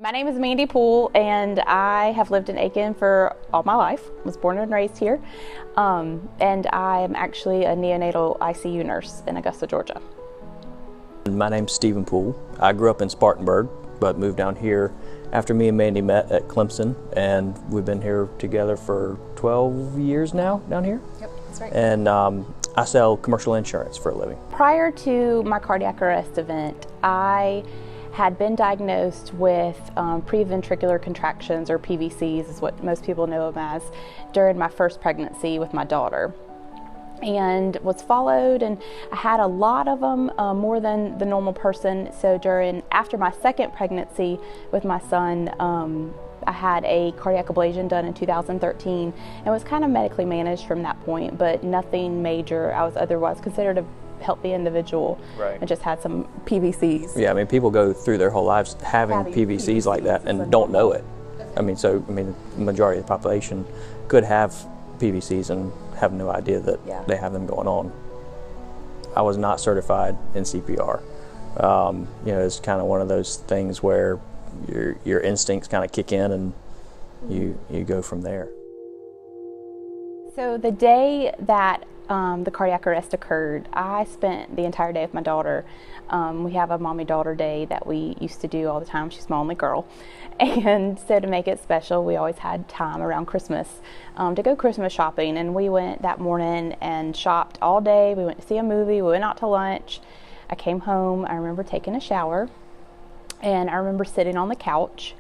My name is Mandy Poole, and I have lived in Aiken for all my life. I was born and raised here, and I am actually a neonatal ICU nurse in Augusta, Georgia. My name's Stephen Poole. I grew up in Spartanburg, but moved down here after me and Mandy met at Clemson, and we've been here together for 12 years now down here. Yep, that's right. And I sell commercial insurance for a living. Prior to my cardiac arrest event, I had been diagnosed with preventricular contractions, or PVCs is what most people know them as, during my first pregnancy with my daughter. And was followed, and I had a lot of them, more than the normal person. So after my second pregnancy with my son, I had a cardiac ablation done in 2013 and was kind of medically managed from that point, but nothing major. I was otherwise considered a healthy individual, right, and just had some PVCs. Yeah, I mean, people go through their whole lives having PVCs like that and don't know it. The majority of the population could have PVCs and have no idea that they have them going on. I was not certified in CPR. It's kind of one of those things where your instincts kind of kick in and you go from there. So the day that the cardiac arrest occurred, I spent the entire day with my daughter. We have a mommy-daughter day that we used to do all the time. She's my only girl. And so to make it special, we always had time around Christmas to go Christmas shopping. And we went that morning and shopped all day. We went to see a movie. We went out to lunch. I came home. I remember taking a shower. And I remember sitting on the couch.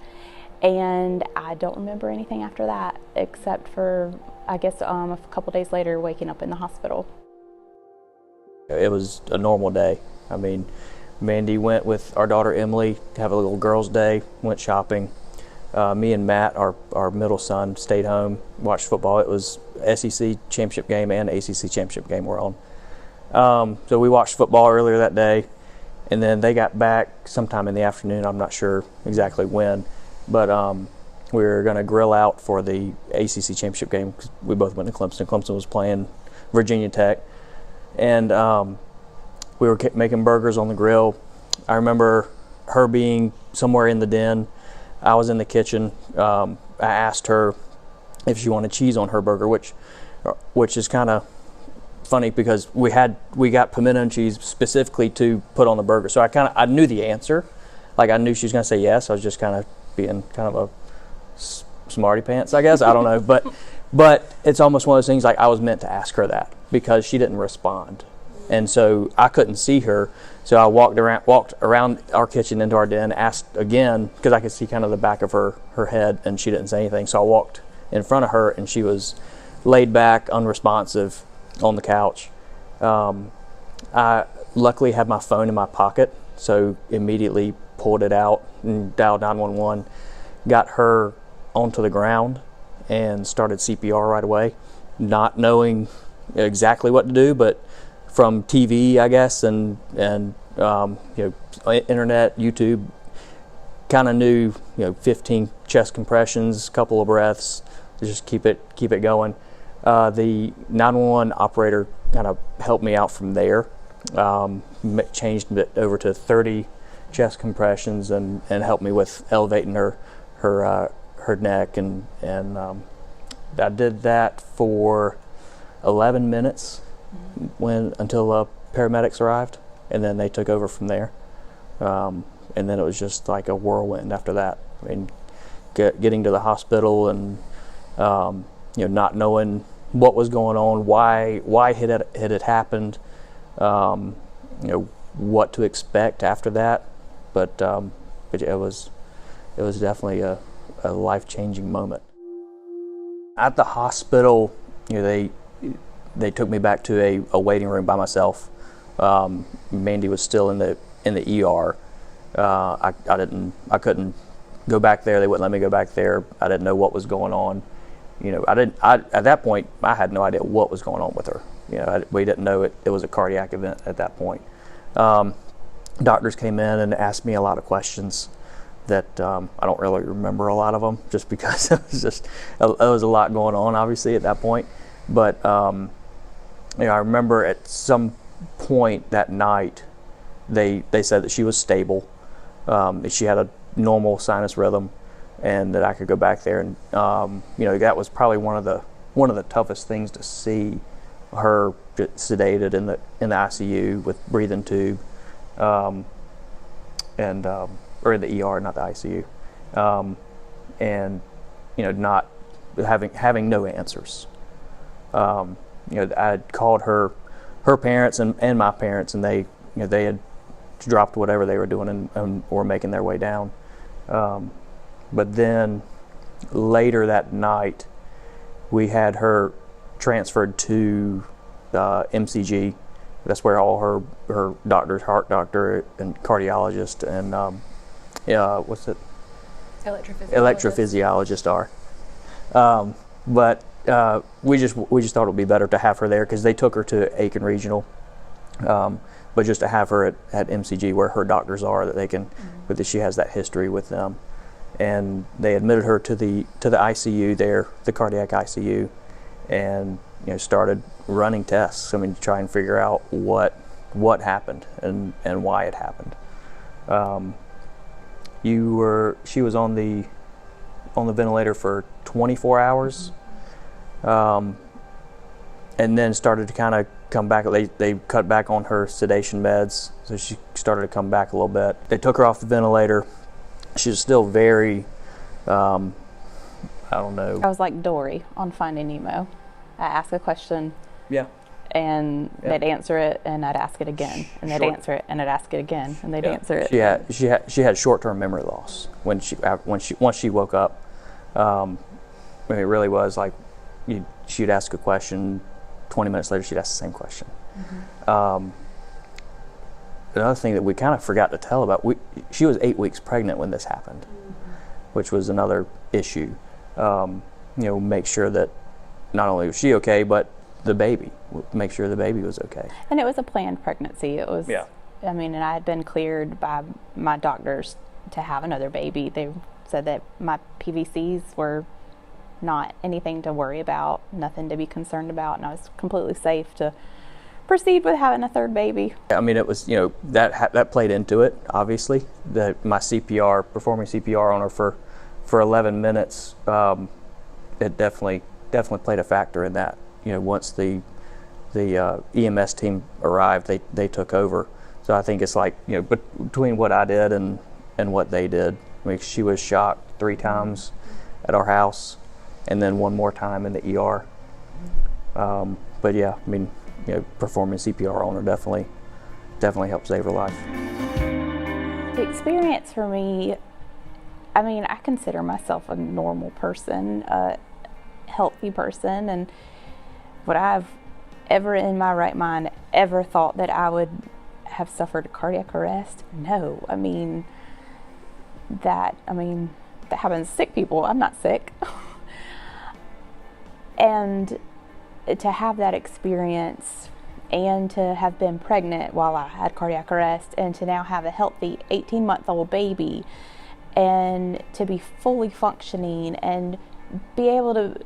And I don't remember anything after that, except for, I guess, a couple days later, waking up in the hospital. It was a normal day. I mean, Mandy went with our daughter Emily to have a little girls' day, went shopping. Me and Matt, our middle son, stayed home, watched football. It was SEC championship game and ACC championship game we're on. So we watched football earlier that day, and then they got back sometime in the afternoon. I'm not sure exactly when. But we were going to grill out for the ACC championship game because we both went to Clemson. Clemson was playing Virginia Tech. And we were making burgers on the grill. I remember her being somewhere in the den. I was in the kitchen. I asked her if she wanted cheese on her burger, which is kind of funny because we got pimento and cheese specifically to put on the burger. So I knew the answer. Like, I knew she was going to say yes. I was just kind of being kind of a smarty pants, I guess. I don't know, but it's almost one of those things, like, I was meant to ask her that because she didn't respond, and so I couldn't see her. So I walked around our kitchen into our den, asked again because I could see kind of the back of her head, and she didn't say anything. So I walked in front of her, and she was laid back, unresponsive on the couch. I luckily had my phone in my pocket, so immediately pulled it out and dialed 911, got her onto the ground and started CPR right away, not knowing exactly what to do, but from TV, I guess, and internet, YouTube, kind of knew, 15 chest compressions, couple of breaths, just keep it going. The 911 operator kind of helped me out from there, changed it over to 30 chest compressions and helped me with elevating her neck, and I did that for 11 minutes until paramedics arrived, and then they took over from there, and then it was just like a whirlwind after that. I mean, getting to the hospital and not knowing what was going on, why it had happened, what to expect after that. But it was definitely a life-changing moment. At the hospital, they took me back to a waiting room by myself. Mandy was still in the ER. I couldn't go back there. They wouldn't let me go back there. I didn't know what was going on. At that point, I had no idea what was going on with her. We didn't know it was a cardiac event at that point. Doctors came in and asked me a lot of questions that I don't really remember a lot of them, just because it was a lot going on, obviously, at that point. But I remember at some point that night, they said that she was stable. She had normal sinus rhythm, and that I could go back there. And that was probably one of the toughest things to see, her sedated in the ICU with breathing tube, or in the ER, not the ICU, and not having no answers. I had called her parents and my parents, and they had dropped whatever they were doing and were making their way down. But then later that night, we had her transferred to MCG. That's where all her doctors, heart doctor and cardiologist and electrophysiologist are. But we just thought it would be better to have her there, because they took her to Aiken Regional, but just to have her at MCG where her doctors are, that they can, because she has that history with them. And they admitted her to the ICU there, the cardiac ICU, and started running tests. I mean, to try and figure out what happened and why it happened. She was on the ventilator for 24 hours, and then started to kind of come back. They cut back on her sedation meds, so she started to come back a little bit. They took her off the ventilator. She was still very, I don't know. I was like Dory on Finding Nemo. I ask a question, yeah, and they'd answer it, and I'd ask it again, and they'd answer it, and I'd ask it again, and they'd answer it. She had short-term memory loss once she woke up. It really was like she'd ask a question, 20 minutes later she'd ask the same question. Another thing that we kind of forgot to tell about, she was 8 weeks pregnant when this happened, which was another issue. Make sure that not only was she okay, but the baby, make sure the baby was okay. And it was a planned pregnancy. It was, I mean, and I had been cleared by my doctors to have another baby. They said that my PVCs were not anything to worry about, nothing to be concerned about, and I was completely safe to proceed with having a third baby. I mean, it was, that played into it, obviously. My performing CPR on her for 11 minutes, it definitely played a factor in that. Once the EMS team arrived, they took over. So I think it's like, between what I did and what they did. I mean, she was shocked 3 times at our house, and then one more time in the ER. But yeah, I mean, performing CPR on her definitely helped save her life. The experience for me, I mean, I consider myself a normal person, a healthy person, and would I have ever in my right mind ever thought that I would have suffered cardiac arrest? No. I mean, that happens to sick people. I'm not sick. And to have that experience, and to have been pregnant while I had cardiac arrest, and to now have a healthy 18-month-old baby, and to be fully functioning and be able to,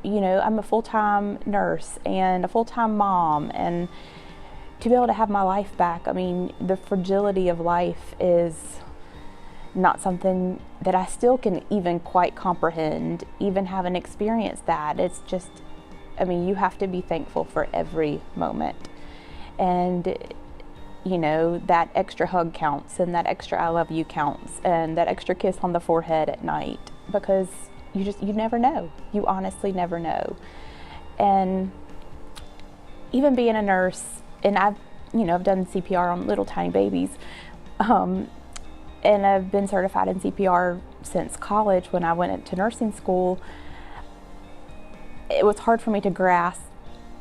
I'm a full-time nurse and a full-time mom, and to be able to have my life back. I mean, the fragility of life is not something that I still can even quite comprehend, even having experienced that. It's just, I mean, you have to be thankful for every moment. And, that extra hug counts, and that extra I love you counts, and that extra kiss on the forehead at night, because you never know. You honestly never know. And even being a nurse, and I've done CPR on little tiny babies, and I've been certified in CPR since college. When I went into nursing school, it was hard for me to grasp,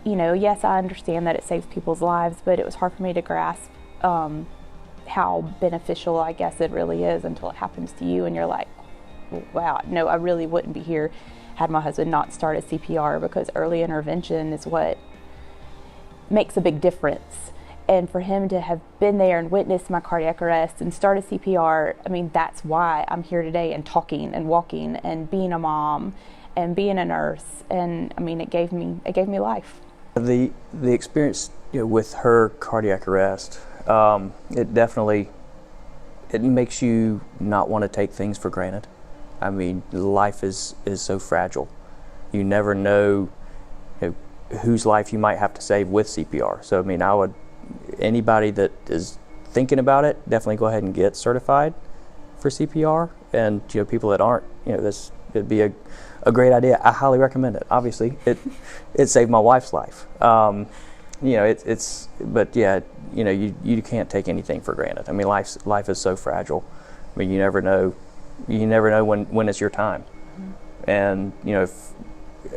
yes, I understand that it saves people's lives, but it was hard for me to grasp how beneficial, I guess, it really is until it happens to you, and you're like, wow, no, I really wouldn't be here had my husband not started CPR, because early intervention is what makes a big difference. And for him to have been there and witnessed my cardiac arrest and started CPR, I mean, that's why I'm here today and talking and walking and being a mom and being a nurse. And I mean, it gave me life. The experience with her cardiac arrest, it definitely it makes you not want to take things for granted. I mean, life is so fragile. You never know, whose life you might have to save with CPR. So I mean, anybody that is thinking about it, definitely go ahead and get certified for CPR. And people that aren't, it'd be a great idea. I highly recommend it. Obviously, it saved my wife's life. But yeah, you can't take anything for granted. I mean, life is so fragile. I mean, you never know when it's your time. And if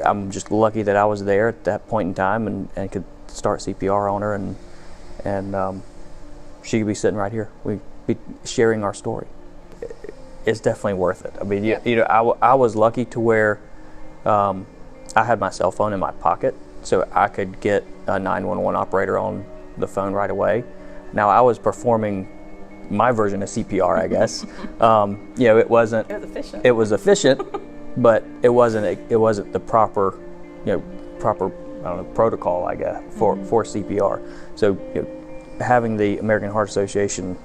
I'm just lucky that I was there at that point in time and could start CPR on her, and she could be sitting right here. We'd be sharing our story. It's definitely worth it. I mean, I was lucky to where I had my cell phone in my pocket, so I could get a 911 operator on the phone right away. Now, I was performing my version of CPR, I guess. It wasn't. It was efficient. It was efficient, but it wasn't the proper, proper protocol, I guess, for CPR. So, having the American Heart Association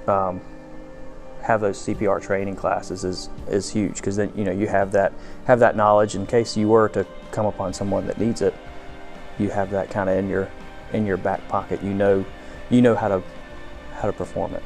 have those CPR training classes is huge, because then you have that knowledge in case you were to come upon someone that needs it. You have that kind of in your back pocket. You know how to perform it.